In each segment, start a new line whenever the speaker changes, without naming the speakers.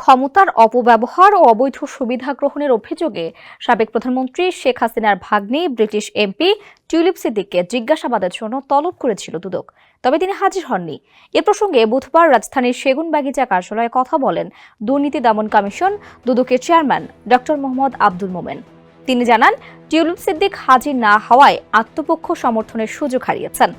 ক্ষমতার অপব্যবহার ও অবৈধ সুবিধা গ্রহণের অভিযোগে সাবেক প্রধানমন্ত্রী শেখ হাসিনার ভাগ্নি ব্রিটিশ এমপি টিউলিপ সিদ্দিককে জিজ্ঞাসাবাদের জন্য তলব করেছিল দুদক। তবে তিনি হাজির হননি। এ প্রসঙ্গে বুধবার রাজধানীর সেগুনবাগিচা কার্যালয়ে কথা বলেন দুর্নীতি দমন কমিশন দুদকের চেয়ারম্যান ডক্টর মোহাম্মদ আব্দুল মোমেন। তিনি জানান, টিউলিপ সিদ্দিক হাজির না হওয়ায় আত্মপক্ষ সমর্থনের সুযোগ হারিয়েছেন।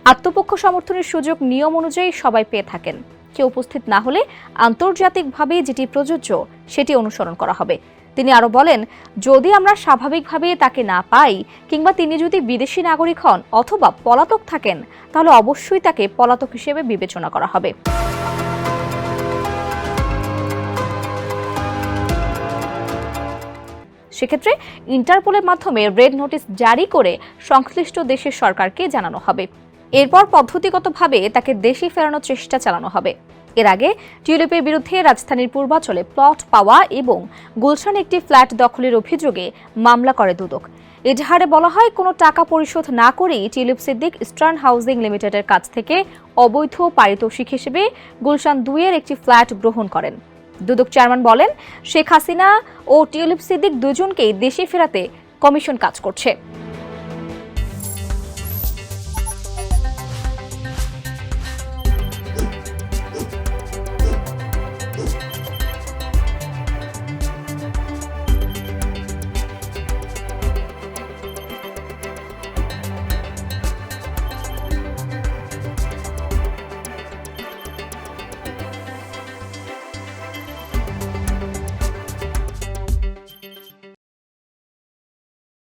আত্মপক্ষ সমর্থনের সুযোগ নিয়ম অনুযায়ী সবাই পেয়ে থাকেন। কেউ উপস্থিত না হলে আন্তর্জাতিকভাবে যেটি প্রযোজ্য সেটি অনুসরণ করা হবে। তিনি আরো বলেন, যদি আমরা স্বাভাবিকভাবে তাকে না পাই কিংবা তিনি যদি বিদেশি নাগরিক হন অথবা পলাতক থাকেন, তাহলে অবশ্যই তাকে পলাতক হিসেবে বিবেচনা করা হবে। সেক্ষেত্রে ইন্টারপোলের মাধ্যমে রেড নোটিশ জারি করে সংশ্লিষ্ট দেশের সরকারকে জানানো হবে। এরপর পদ্ধতিগতভাবে তাকে দেশে ফেরানোর চেষ্টা চালানো হবে। এর আগে টিউলিপের বিরুদ্ধে রাজধানীর পূর্বাঞ্চলে প্লট পাওয়া এবং গুলশানে একটি ফ্ল্যাট দখলের অভিযোগে মামলা করে দুদক। এজাহারে বলা হয়, কোনো টাকা পরিশোধ না করেই টিউলিপ সিদ্দিক ইস্টার্ন হাউজিং লিমিটেডের কাছ থেকে অবৈধ পারিতোষিক হিসেবে গুলশান 2-এর একটি ফ্ল্যাট গ্রহণ করেন। দুদক চেয়ারম্যান বলেন, শেখ হাসিনা ও টিউলিপ সিদ্দিক দুজনকেই দেশে ফেরাতে কমিশন কাজ করছে।